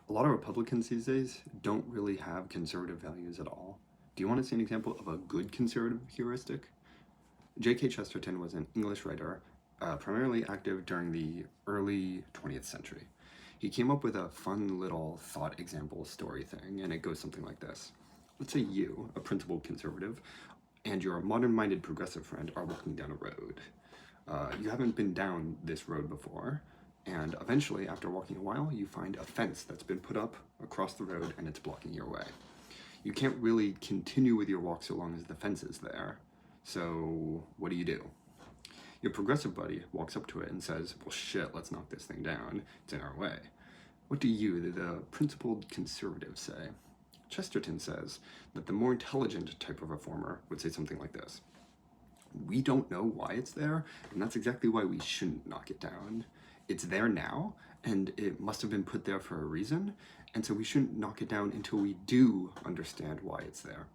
A lot of Republicans these days don't really have conservative values at all. Do you want to see an example of a good conservative heuristic? J.K. Chesterton was an English writer, primarily active during the early 20th century. He came up with a fun little thought example story thing, and it goes something like this. Let's say you, a principled conservative, and your modern-minded progressive friend are walking down a road. You haven't been down this road before, and eventually, after walking a while, you find a fence that's been put up across the road and it's blocking your way. You can't really continue with your walk so long as the fence is there. So what do? Your progressive buddy walks up to it and says, well shit, let's knock this thing down. It's in our way. What do you, the principled conservative, say? Chesterton says that the more intelligent type of reformer would say something like this. We don't know why it's there, and that's exactly why we shouldn't knock it down. It's there now, and it must have been put there for a reason, and so we shouldn't knock it down until we do understand why it's there.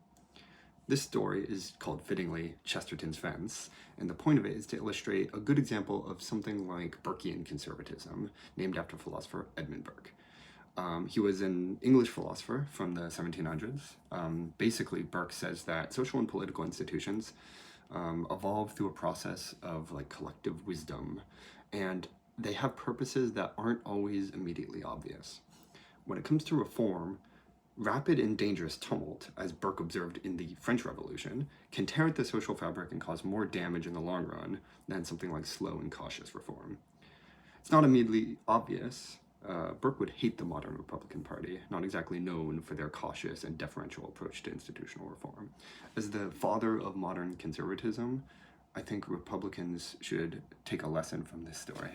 This story is called, fittingly, Chesterton's Fence, and the point of it is to illustrate a good example of something like Burkean conservatism, named after philosopher Edmund Burke. He was an English philosopher from the 1700s. Basically, Burke says that social and political institutions evolve through a process of collective wisdom, and they have purposes that aren't always immediately obvious. When it comes to reform, rapid and dangerous tumult, as Burke observed in the French Revolution, can tear at the social fabric and cause more damage in the long run than something like slow and cautious reform. It's not immediately obvious. Burke would hate the modern Republican Party, not exactly known for their cautious and deferential approach to institutional reform. As the father of modern conservatism, I think Republicans should take a lesson from this story.